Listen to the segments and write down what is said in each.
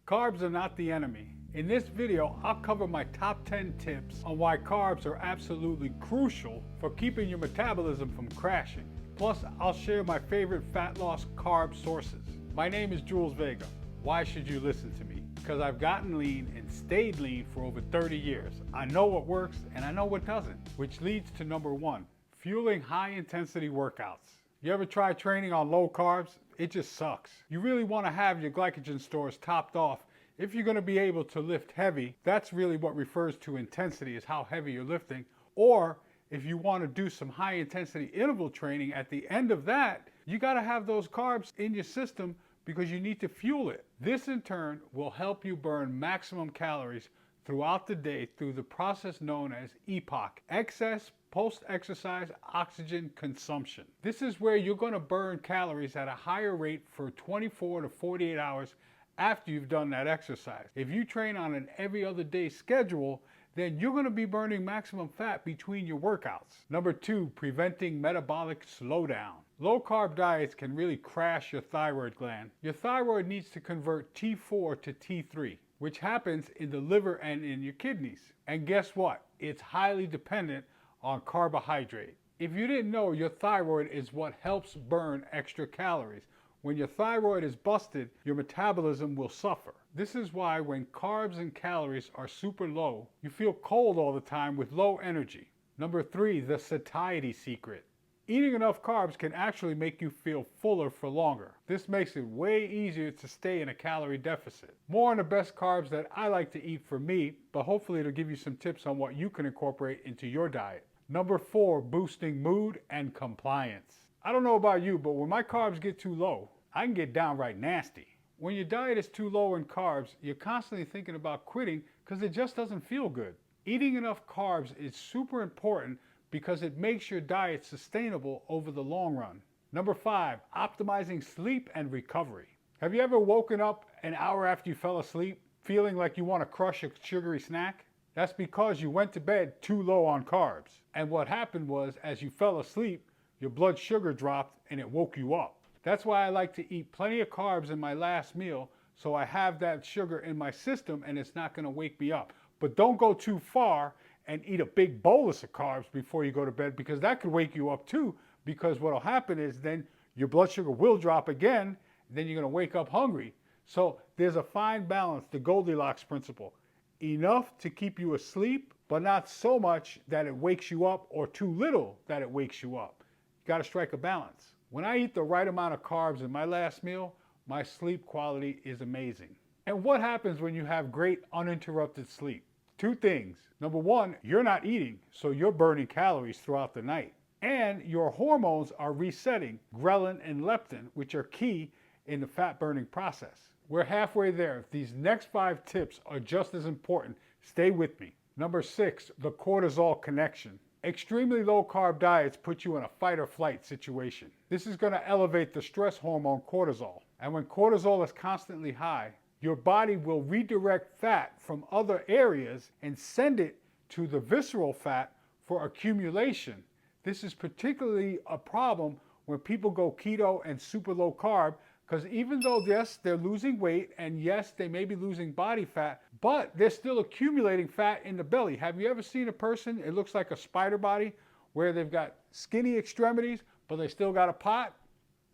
Carbs are not the enemy. In this video, I'll cover my top 10 tips on why carbs are absolutely crucial for keeping your metabolism from crashing. Plus, I'll share my favorite fat loss carb sources. My name is Jules Vega. Why should you listen to me? Because I've gotten lean and stayed lean for over 30 years. I know what works and I know what doesn't, which leads to number one, fueling high intensity workouts. You ever try training on low carbs? It just sucks. You really want to have your glycogen stores topped off if you're going to be able to lift heavy. That's really what refers to intensity, is how heavy you're lifting. Or if you want to do some high intensity interval training, at the end of that, you got to have those carbs in your system because you need to fuel it. This in turn will help you burn maximum calories throughout the day through the process known as EPOC, excess post-exercise oxygen consumption. This is where you're going to burn calories at a higher rate for 24 to 48 hours after you've done that exercise. If you train on an every other day schedule, then you're going to be burning maximum fat between your workouts. Number two, preventing metabolic slowdown. Low carb diets can really crash your thyroid gland. Your thyroid needs to convert T4 to T3, which happens in the liver and in your kidneys. And guess what? It's highly dependent on carbohydrate. If you didn't know, your thyroid is what helps burn extra calories. When your thyroid is busted, your metabolism will suffer. This is why when carbs and calories are super low, you feel cold all the time with low energy. Number three, the satiety secret. Eating enough carbs can actually make you feel fuller for longer. This makes it way easier to stay in a calorie deficit. More on the best carbs that I like to eat for me, but hopefully it'll give you some tips on what you can incorporate into your diet. Number four, boosting mood and compliance. I don't know about you, but when my carbs get too low, I can get downright nasty. When your diet is too low in carbs, you're constantly thinking about quitting because it just doesn't feel good. Eating enough carbs is super important because it makes your diet sustainable over the long run. Number five, optimizing sleep and recovery. Have you ever woken up an hour after you fell asleep feeling like you want to crush a sugary snack? That's because you went to bed too low on carbs. And what happened was, as you fell asleep, your blood sugar dropped and it woke you up. That's why I like to eat plenty of carbs in my last meal, so I have that sugar in my system and it's not going to wake me up. But don't go too far and eat a big bolus of carbs before you go to bed, because that could wake you up too, because what will happen is then your blood sugar will drop again, then you're going to wake up hungry. So there's a fine balance, the Goldilocks principle. Enough to keep you asleep, but not so much that it wakes you up, or too little that it wakes you up. You got to strike a balance. When I eat the right amount of carbs in my last meal, my sleep quality is amazing. And what happens when you have great uninterrupted sleep? Two things. Number one, you're not eating, so you're burning calories throughout the night. And your hormones are resetting, ghrelin and leptin, which are key in the fat burning process. We're halfway there. These next 5 tips are just as important. Stay with me. Number 6, the cortisol connection. Extremely low carb diets put you in a fight or flight situation. This is going to elevate the stress hormone cortisol. And when cortisol is constantly high, your body will redirect fat from other areas and send it to the visceral fat for accumulation. This is particularly a problem when people go keto and super low carb, because even though, yes, they're losing weight and yes, they may be losing body fat, but they're still accumulating fat in the belly. Have you ever seen a person, it looks like a spider body, where they've got skinny extremities, but they still got a pot?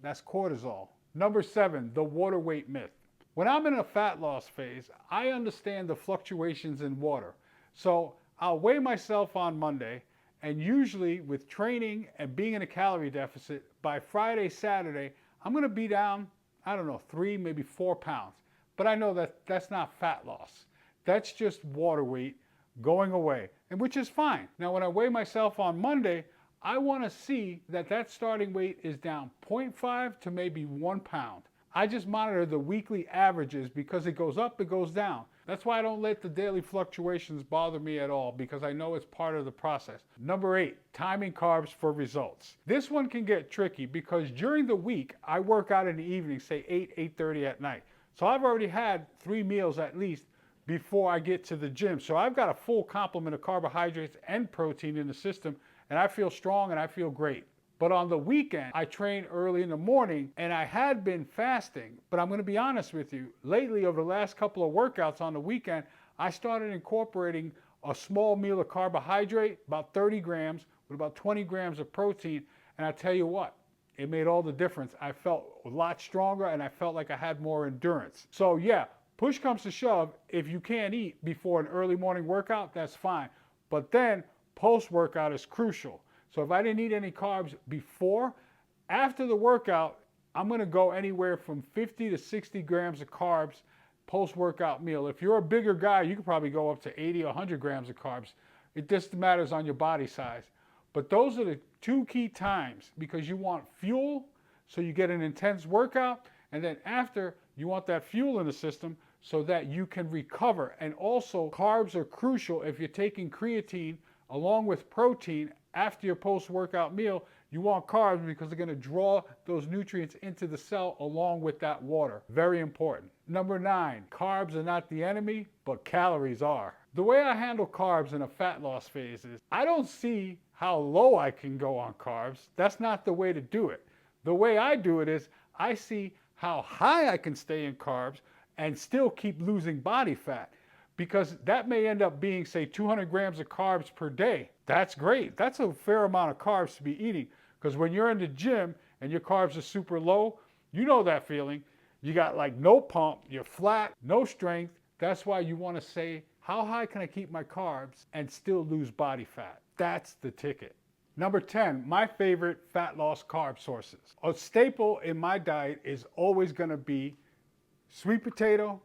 That's cortisol. Number 7, the water weight myth. When I'm in a fat loss phase, I understand the fluctuations in water. So I'll weigh myself on Monday, and usually with training and being in a calorie deficit, by Friday, Saturday, I'm going to be down, 3, maybe 4 pounds. But I know that that's not fat loss. That's just water weight going away, and which is fine. Now, when I weigh myself on Monday, I want to see that that starting weight is down 0.5 to maybe 1 pound. I just monitor the weekly averages because it goes up, it goes down. That's why I don't let the daily fluctuations bother me at all, because I know it's part of the process. Number 8, timing carbs for results. This one can get tricky because during the week, I work out in the evening, say 8:30 at night. So I've already had 3 meals at least before I get to the gym. So I've got a full complement of carbohydrates and protein in the system, and I feel strong and I feel great. But on the weekend, I train early in the morning, and I had been fasting. But I'm going to be honest with you, lately over the last couple of workouts on the weekend, I started incorporating a small meal of carbohydrate, about 30 grams, with about 20 grams of protein. And I tell you what, it made all the difference. I felt a lot stronger, and I felt like I had more endurance. So yeah, push comes to shove, if you can't eat before an early morning workout, that's fine. But then post-workout is crucial. So if I didn't eat any carbs before, after the workout, I'm going to go anywhere from 50 to 60 grams of carbs post-workout meal. If you're a bigger guy, you could probably go up to 80 or 100 grams of carbs. It just matters on your body size. But those are the two key times, because you want fuel so you get an intense workout, and then after you want that fuel in the system so that you can recover. And also carbs are crucial. If you're taking creatine along with protein after your post-workout meal, you want carbs because they're going to draw those nutrients into the cell along with that water. Very important. Number 9, carbs are not the enemy, but calories are. The way I handle carbs in a fat loss phase is I don't see how low I can go on carbs. That's not the way to do it. The way I do it is I see how high I can stay in carbs and still keep losing body fat, because that may end up being, say, 200 grams of carbs per day. That's great. That's a fair amount of carbs to be eating, because when you're in the gym and your carbs are super low, you know that feeling. You got like no pump, you're flat, no strength. That's why you want to say, how high can I keep my carbs and still lose body fat? That's the ticket. Number 10, my favorite fat loss carb sources. A staple in my diet is always going to be sweet potato,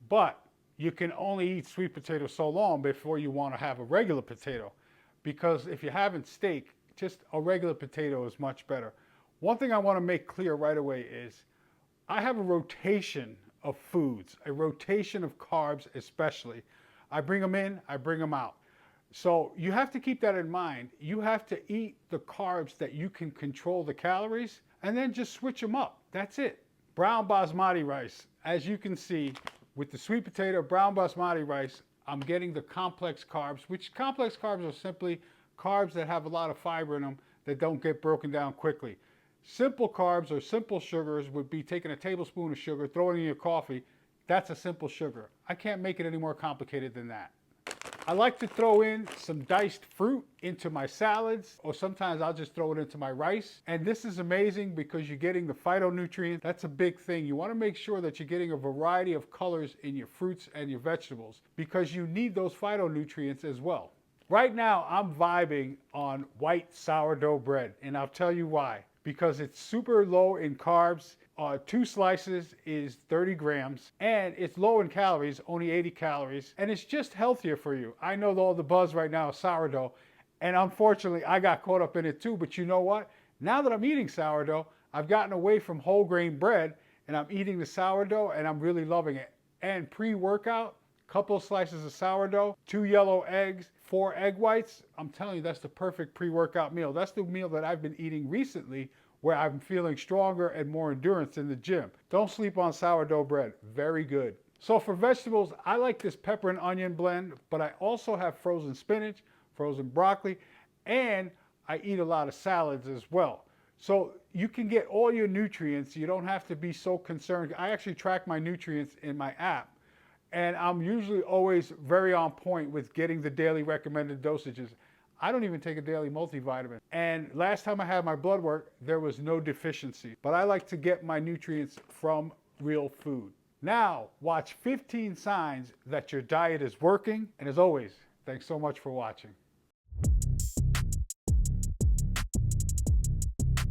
but you can only eat sweet potato so long before you want to have a regular potato, because if you're having steak, just a regular potato is much better. One thing I want to make clear right away is I have a rotation of foods, a rotation of carbs especially. I bring them in, I bring them out. So you have to keep that in mind. You have to eat the carbs that you can control the calories, and then just switch them up. That's it. Brown basmati rice. As you can see, with the sweet potato, brown basmati rice, I'm getting the complex carbs, which complex carbs are simply carbs that have a lot of fiber in them that don't get broken down quickly. Simple carbs or simple sugars would be taking a tablespoon of sugar, throwing it in your coffee. That's a simple sugar. I can't make it any more complicated than that. I like to throw in some diced fruit into my salads, or sometimes I'll just throw it into my rice. And this is amazing because you're getting the phytonutrients. That's a big thing. You want to make sure that you're getting a variety of colors in your fruits and your vegetables, because you need those phytonutrients as well. Right now, I'm vibing on white sourdough bread, and I'll tell you why. Because it's super low in carbs. 2 slices is 30 grams, and it's low in calories, only 80 calories, and it's just healthier for you. I know all the buzz right now is sourdough, and unfortunately I got caught up in it too, but you know what? Now that I'm eating sourdough, I've gotten away from whole grain bread, and I'm eating the sourdough, and I'm really loving it. And pre-workout, couple slices of sourdough, 2 yellow eggs, 4 egg whites. I'm telling you, that's the perfect pre-workout meal. That's the meal that I've been eating recently, where I'm feeling stronger and more endurance in the gym. Don't sleep on sourdough bread. Very good. So for vegetables, I like this pepper and onion blend, but I also have frozen spinach, frozen broccoli, and I eat a lot of salads as well. So you can get all your nutrients. You don't have to be so concerned. I actually track my nutrients in my app, and I'm usually always very on point with getting the daily recommended dosages. I don't even take a daily multivitamin. And last time I had my blood work, there was no deficiency. But I like to get my nutrients from real food. Now, watch 15 signs that your diet is working. And as always, thanks so much for watching.